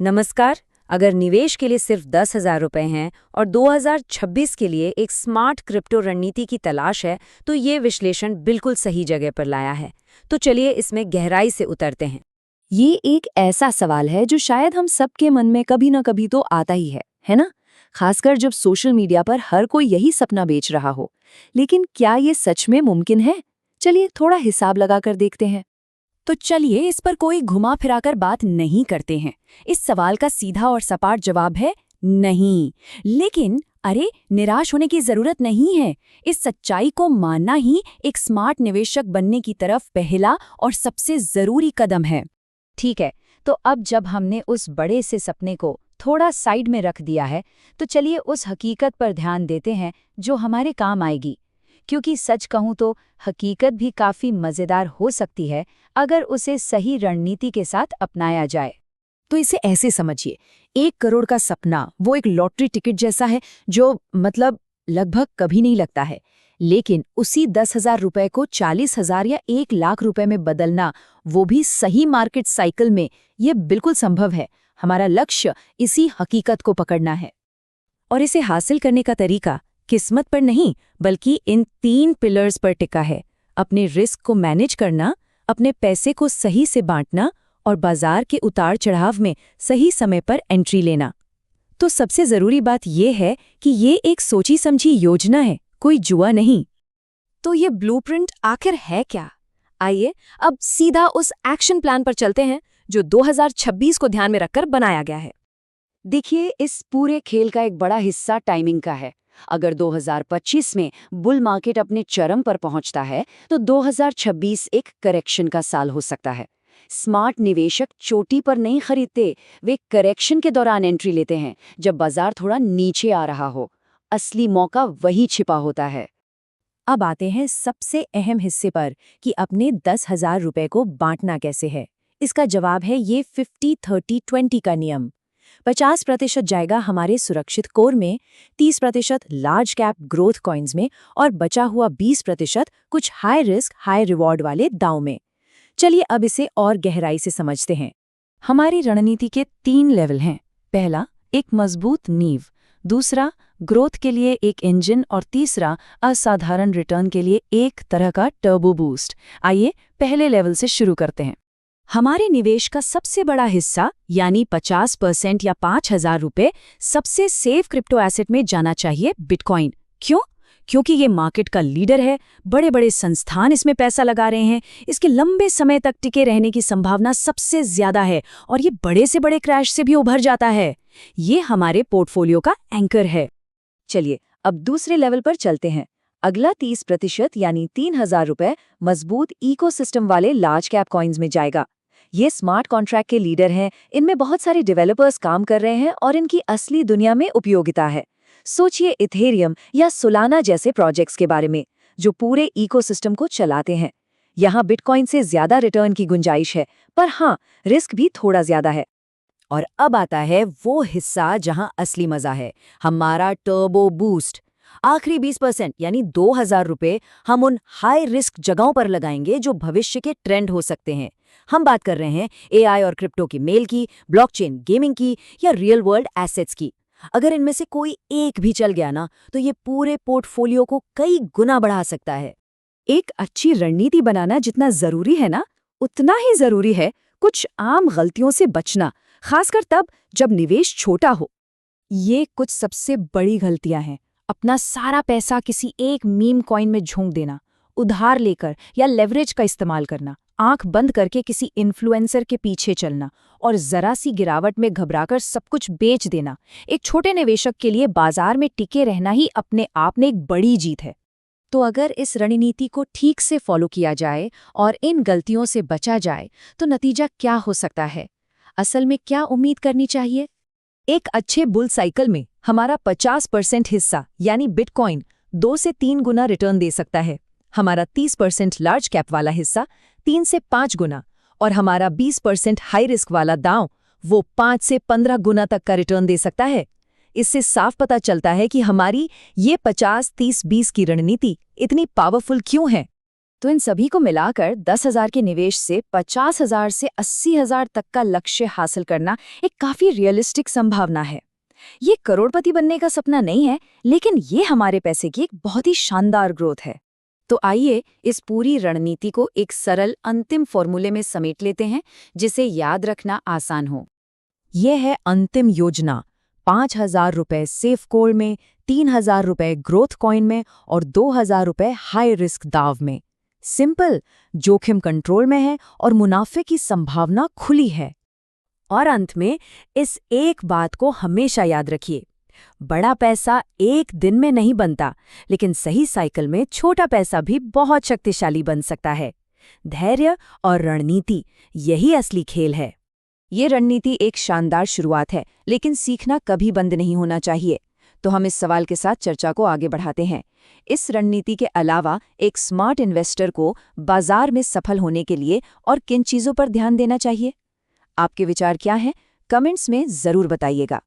नमस्कार। अगर निवेश के लिए सिर्फ 10,000 रुपए हैं और 2026 के लिए एक स्मार्ट क्रिप्टो रणनीति की तलाश है, तो ये विश्लेषण बिल्कुल सही जगह पर लाया है। तो चलिए इसमें गहराई से उतरते हैं। ये एक ऐसा सवाल है जो शायद हम सबके मन में कभी ना कभी तो आता ही है ना? खासकर जब सोशल मीडिया पर हर कोई यही सपना बेच रहा हो। लेकिन क्या ये सच में मुमकिन है? चलिए थोड़ा हिसाब लगाकर देखते हैं। तो चलिए इस पर कोई घुमा फिराकर बात नहीं करते हैं। इस सवाल का सीधा और सपाट जवाब है नहीं। लेकिन अरे, निराश होने की जरूरत नहीं है। इस सच्चाई को मानना ही एक स्मार्ट निवेशक बनने की तरफ पहला और सबसे जरूरी कदम है। ठीक है, तो अब जब हमने उस बड़े से सपने को थोड़ा साइड में रख दिया है, तो चलिए उस हकीकत पर ध्यान देते हैं जो हमारे काम आएगी। क्योंकि सच कहूं तो हकीकत भी काफी मजेदार हो सकती है अगर उसे सही रणनीति के साथ अपनाया जाए। तो इसे ऐसे समझिए, 1 करोड़ का सपना वो एक लॉटरी टिकट जैसा है जो लगभग कभी नहीं लगता है। लेकिन उसी 10,000 रुपए को 40,000 या 1 लाख रुपए में बदलना, वो भी सही मार्केट साइकिल में, ये बिल्कुल संभव है। हमारा लक्ष्य इसी हकीकत को पकड़ना है। और इसे हासिल करने का तरीका किस्मत पर नहीं, बल्कि इन 3 पिलर्स पर टिका है। अपने रिस्क को मैनेज करना, अपने पैसे को सही से बांटना और बाजार के उतार चढ़ाव में सही समय पर एंट्री लेना। तो सबसे जरूरी बात यह है कि ये एक सोची समझी योजना है, कोई जुआ नहीं। तो ये ब्लूप्रिंट आखिर है क्या? आइए अब सीधा उस एक्शन प्लान पर चलते हैं जो 2026 को ध्यान में रखकर बनाया गया है। देखिए, इस पूरे खेल का एक बड़ा हिस्सा टाइमिंग का है। अगर 2025 में बुल मार्केट अपने चरम पर पहुंचता है, तो 2026 एक करेक्शन का साल हो सकता है। स्मार्ट निवेशक चोटी पर नहीं खरीदते, वे करेक्शन के दौरान एंट्री लेते हैं, जब बाजार थोड़ा नीचे आ रहा हो। असली मौका वही छिपा होता है। अब आते हैं सबसे अहम हिस्से पर कि अपने 10,000 रुपए को बांटना कैसे है। इसका जवाब है ये 50-30-20 का नियम। 50% जाएगा हमारे सुरक्षित कोर में, 30% लार्ज कैप ग्रोथ कॉइन्स में और बचा हुआ 20% कुछ हाई रिस्क हाई रिवॉर्ड वाले दांव में। चलिए अब इसे और गहराई से समझते हैं। हमारी रणनीति के 3 लेवल हैं। पहला, एक मजबूत नींव। दूसरा, ग्रोथ के लिए एक इंजन। और तीसरा, असाधारण रिटर्न के लिए एक तरह का टर्बो बूस्ट। आइए पहले लेवल से शुरू करते हैं। हमारे निवेश का सबसे बड़ा हिस्सा यानी 50% या 5,000 रुपए सबसे सेफ क्रिप्टो एसेट में जाना चाहिए, बिटकॉइन। क्यों? क्योंकि ये मार्केट का लीडर है, बड़े बड़े संस्थान इसमें पैसा लगा रहे हैं, इसके लंबे समय तक टिके रहने की संभावना सबसे ज्यादा है और ये बड़े से बड़े क्रैश से भी उभर जाता है। ये हमारे पोर्टफोलियो का एंकर है। चलिए अब दूसरे लेवल पर चलते हैं। अगला 30% यानी 3,000 रुपए मजबूत इकोसिस्टम वाले लार्ज कैप कॉइन्स में जाएगा। ये स्मार्ट कॉन्ट्रैक्ट के लीडर हैं, इनमें बहुत सारे डेवलपर्स काम कर रहे हैं और इनकी असली दुनिया में उपयोगिता है। सोचिए इथेरियम या सोलाना जैसे प्रोजेक्ट्स के बारे में, जो पूरे इकोसिस्टम को चलाते हैं। यहाँ बिटकॉइन से ज्यादा रिटर्न की गुंजाइश है, पर हाँ, रिस्क भी थोड़ा ज्यादा है। और अब आता है वो हिस्सा जहां असली मजा है, हमारा टर्बो बूस्ट। आखिरी 20% यानी 2,000 रुपए हम उन हाई रिस्क जगहों पर लगाएंगे जो भविष्य के ट्रेंड हो सकते हैं। हम बात कर रहे हैं एआई और क्रिप्टो की, मेल की, ब्लॉकचेन, गेमिंग की या रियल वर्ल्ड एसेट्स की। अगर इनमें से कोई एक भी चल गया ना, तो ये पूरे पोर्टफोलियो को कई गुना बढ़ा सकता है। एक अच्छी रणनीति बनाना जितना जरूरी है ना, उतना ही जरूरी है कुछ आम गलतियों से बचना, खासकर तब जब निवेश छोटा हो। ये कुछ सबसे बड़ी गलतियां हैं। अपना सारा पैसा किसी एक मीम कॉइन में झोंक देना, उधार लेकर या लेवरेज का इस्तेमाल करना, आंख बंद करके किसी इन्फ्लुएंसर के पीछे चलना और जरा सी गिरावट में घबराकर सब कुछ बेच देना। एक छोटे निवेशक के लिए बाजार में टिके रहना ही अपने आप में एक बड़ी जीत है। तो अगर इस रणनीति को ठीक से फॉलो किया जाए और इन गलतियों से बचा जाए, तो नतीजा क्या हो सकता है? असल में क्या उम्मीद करनी चाहिए? एक अच्छे बुल साइकिल में हमारा 50% हिस्सा यानी बिटकॉइन 2 से 3 गुना रिटर्न दे सकता है। हमारा 30% लार्ज कैप वाला हिस्सा 3 से 5 गुना और हमारा 20% हाई रिस्क वाला दांव वो 5 से 15 गुना तक का रिटर्न दे सकता है। इससे साफ पता चलता है कि हमारी ये 50-30-20 की रणनीति इतनी पावरफुल क्यों है। तो इन सभी को मिलाकर 10,000 के निवेश से 50,000 से 80,000 तक का लक्ष्य हासिल करना एक काफी रियलिस्टिक संभावना है। ये करोड़पति बनने का सपना नहीं है, लेकिन ये हमारे पैसे की एक बहुत ही शानदार ग्रोथ है। तो आइए इस पूरी रणनीति को एक सरल अंतिम फॉर्मूले में समेट लेते हैं, जिसे याद रखना आसान हो। यह है अंतिम योजना। 5,000 रुपए सेफ कॉल में, 3,000 रुपए ग्रोथ कॉइन में और 2,000 रुपए हाई रिस्क दाव में। सिंपल, जोखिम कंट्रोल में है और मुनाफे की संभावना खुली है। और अंत में इस एक बात को हमेशा याद रखिए, बड़ा पैसा एक दिन में नहीं बनता, लेकिन सही साइकिल में छोटा पैसा भी बहुत शक्तिशाली बन सकता है। धैर्य और रणनीति, यही असली खेल है। ये रणनीति एक शानदार शुरुआत है, लेकिन सीखना कभी बंद नहीं होना चाहिए। तो हम इस सवाल के साथ चर्चा को आगे बढ़ाते हैं। इस रणनीति के अलावा एक स्मार्ट इन्वेस्टर को बाजार में सफल होने के लिए और किन चीज़ों पर ध्यान देना चाहिए? आपके विचार क्या हैं? कमेंट्स में ज़रूर बताइएगा।